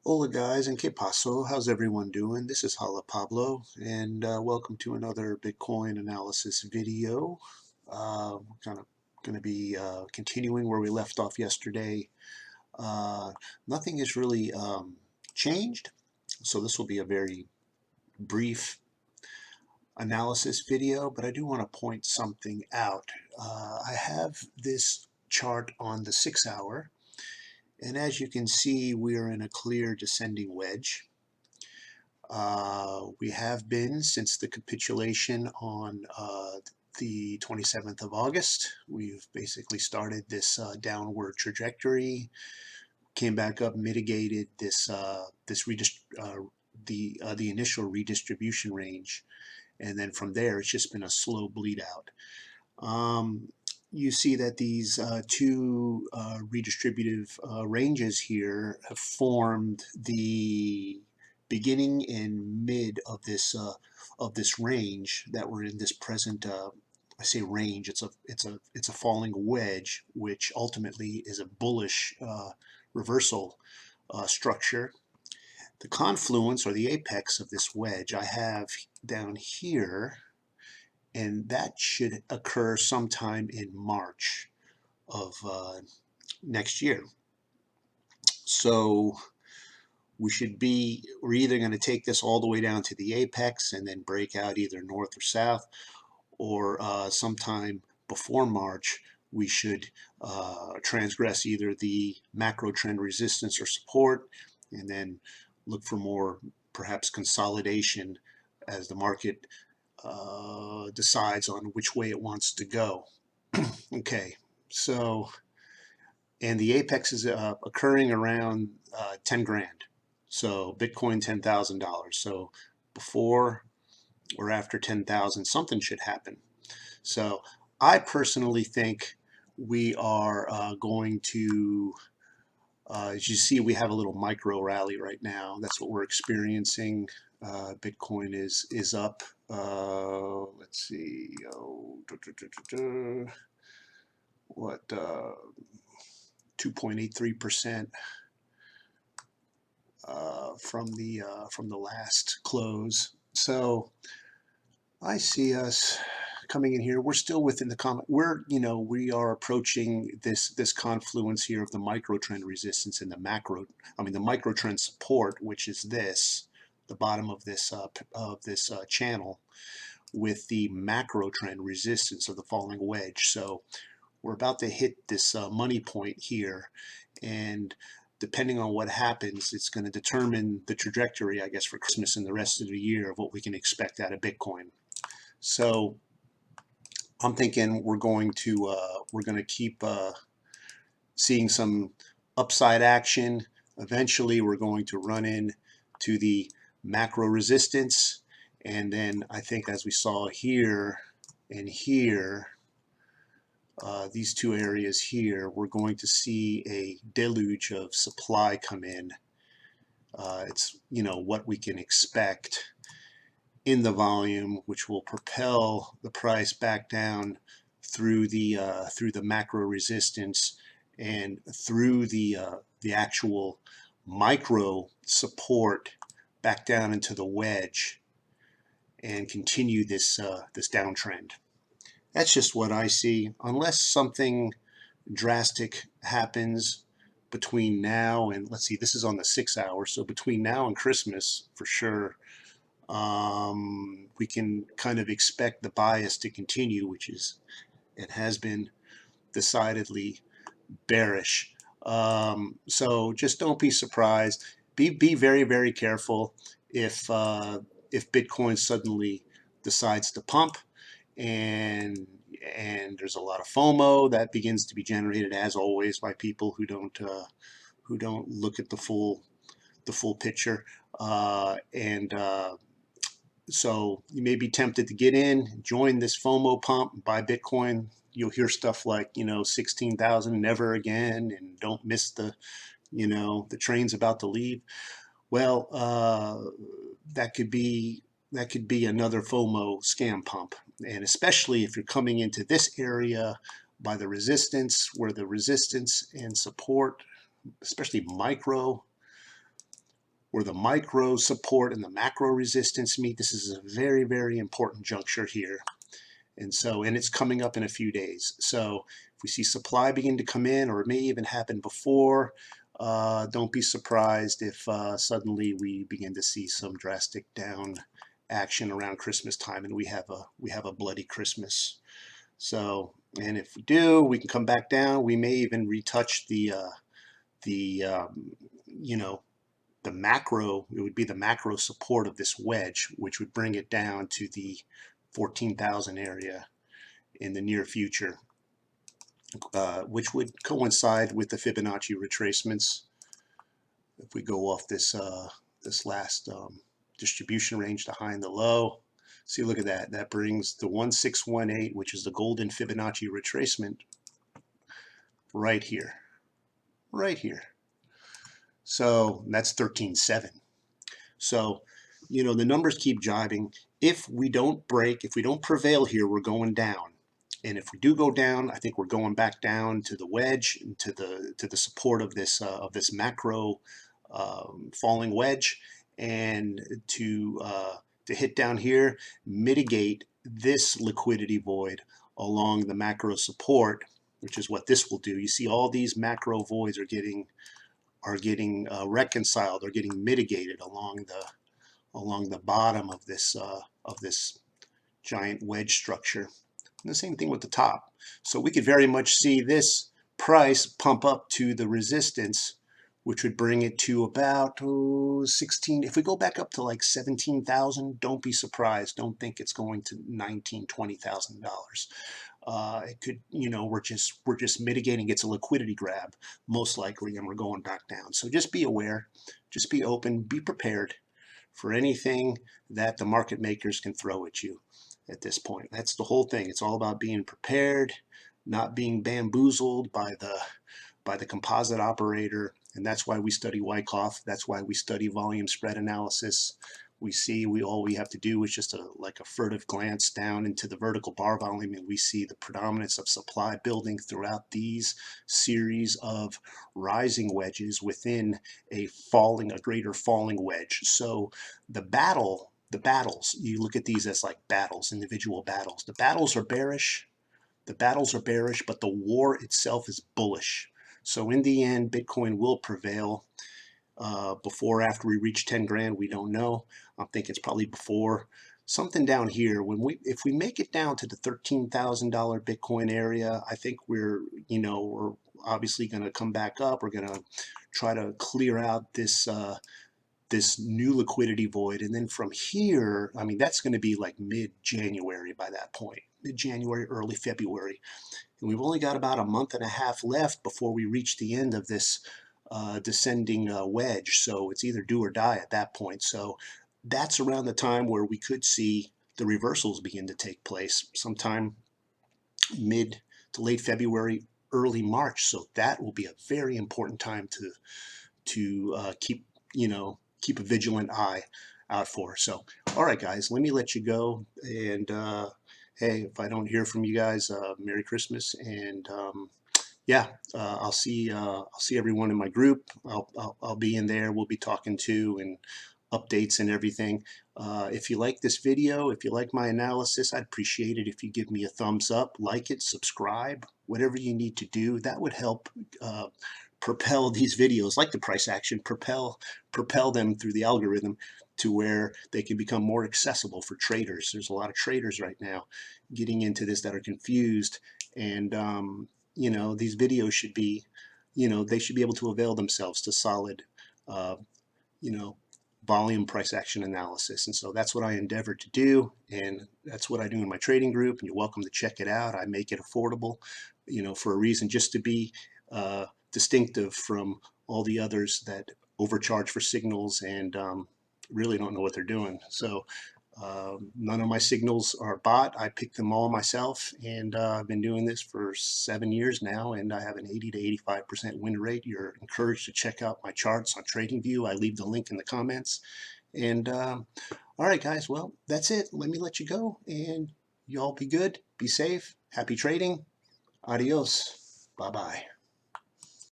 Hola guys, and que paso? How's everyone doing? This is Hala Pablo, and welcome to another Bitcoin analysis video. We're kind of going to be continuing where we left off yesterday. Uh, Nothing has really changed, so this will be a very brief analysis video, but I do want to point something out. I have this chart on the 6 hour, and as you can see, we are in a clear descending wedge. We have been since the capitulation on the 27th of August. We've basically started this downward trajectory, came back up, mitigated the initial redistribution range, and then from there it's just been a slow bleed out. You see that these two redistributive ranges here have formed the beginning and mid of this range that we're in this present. I say range. It's a falling wedge, which ultimately is a bullish reversal structure. The confluence or the apex of this wedge I have down here, and that should occur sometime in March of next year. So we're either going to take this all the way down to the apex and then break out either north or south, or sometime before March we should transgress either the macro trend resistance or support, and then look for more perhaps consolidation as the market decides on which way it wants to go. Okay, so, and the apex is occurring around 10 grand. So Bitcoin $10,000. So before or after 10,000, something should happen. So I personally think we are going to, as you see, we have a little micro rally right now. That's what we're experiencing. Bitcoin is up. Let's see. What 2.83% from the last close. So I see us coming in here. We're still within the we are approaching this confluence here of the micro trend resistance and the micro trend support, which is the bottom of this channel, with the macro trend resistance of the falling wedge. So we're about to hit this money point here, and depending on what happens, it's going to determine the trajectory, I guess, for Christmas and the rest of the year of what we can expect out of Bitcoin. So I'm thinking we're going to keep seeing some upside action. Eventually, we're going to run in to the macro resistance, and then I think, as we saw here and here, these two areas here, we're going to see a deluge of supply come in. It's what we can expect in the volume, which will propel the price back down through the macro resistance and through the actual micro support back down into the wedge, and continue this downtrend. That's just what I see, unless something drastic happens between now and, let's see, this is on the 6 hour, so between now and Christmas, for sure, we can kind of expect the bias to continue, it has been decidedly bearish. So just don't be surprised. Be very, very careful if Bitcoin suddenly decides to pump, and there's a lot of FOMO that begins to be generated, as always, by people who don't look at the full picture, so you may be tempted to get in, join this FOMO pump, buy Bitcoin. You'll hear stuff like, 16,000 never again, and don't miss the train's about to leave. Well, that could be another FOMO scam pump, and especially if you're coming into this area by the resistance, where the resistance and support, especially micro, where the micro support and the macro resistance meet. This is a very, very important juncture here. And it's coming up in a few days. So if we see supply begin to come in, or it may even happen before, don't be surprised if suddenly we begin to see some drastic down action around Christmas time, and we have a bloody Christmas. So, and if we do, we can come back down. We may even retouch the you know, the macro. It would be the macro support of this wedge, which would bring it down to the 14,000 area in the near future, which would coincide with the Fibonacci retracements. If we go off this this last distribution range, the high and the low, see, look at that. That brings the 1618, which is the golden Fibonacci retracement, right here, right here. So that's 13.7. So, you know, the numbers keep jiving. If we don't break, if we don't prevail here, we're going down. And if we do go down, I think we're going back down to the wedge, and to the support of this macro falling wedge, and to hit down here, mitigate this liquidity void along the macro support, which is what this will do. You see, all these macro voids are getting reconciled, or getting mitigated along the bottom of this giant wedge structure. And the same thing with the top. So we could very much see this price pump up to the resistance, which would bring it to about 16. If we go back up to like 17,000, don't be surprised. Don't think it's going to $19,000, $20,000. It could, you know, we're just mitigating. It's a liquidity grab, most likely, and we're going back down. So just be aware, just be open, be prepared for anything that the market makers can throw at you at this point. That's the whole thing. It's all about being prepared, not being bamboozled by the composite operator. And that's why we study Wyckoff. That's why we study volume spread analysis. We see, all we have to do is just like a furtive glance down into the vertical bar volume, and we see the predominance of supply building throughout these series of rising wedges within a greater falling wedge. So the battles, you look at these as like battles, individual battles. The battles are bearish. The battles are bearish, but the war itself is bullish. So in the end, Bitcoin will prevail. Before or after we reach 10 grand, we don't know. I'm thinking it's probably before. Something down here, if we make it down to the $13,000 Bitcoin area, I think we're obviously going to come back up. We're going to try to clear out this new liquidity void, and then from here, I mean, that's going to be like mid-January by that point, mid-January, early February, and we've only got about a month and a half left before we reach the end of this descending wedge. So it's either do or die at that point. So that's around the time where we could see the reversals begin to take place, sometime mid to late February, early March. So that will be a very important time to keep a vigilant eye out for. So, all right, guys, let me let you go. And hey, if I don't hear from you guys, Merry Christmas. And yeah, I'll see everyone in my group. I'll be in there. We'll be talking to and updates and everything. If you like this video, if you like my analysis, I'd appreciate it if you give me a thumbs up, like it, subscribe, whatever you need to do. That would help propel these videos, like the price action, propel them through the algorithm to where they can become more accessible for traders. There's a lot of traders right now getting into this that are confused, and these videos should be, they should be able to avail themselves to solid, volume price action analysis. And so that's what I endeavor to do, and that's what I do in my trading group, and you're welcome to check it out. I make it affordable, for a reason, just to be distinctive from all the others that overcharge for signals and really don't know what they're doing. So none of my signals are bought. I pick them all myself, and I've been doing this for 7 years now, and I have an 80 to 85% win rate. You're encouraged to check out my charts on TradingView. I leave the link in the comments. And all right, guys, well, that's it. Let me let you go, and you all be good, be safe, happy trading. Adios. Bye-bye.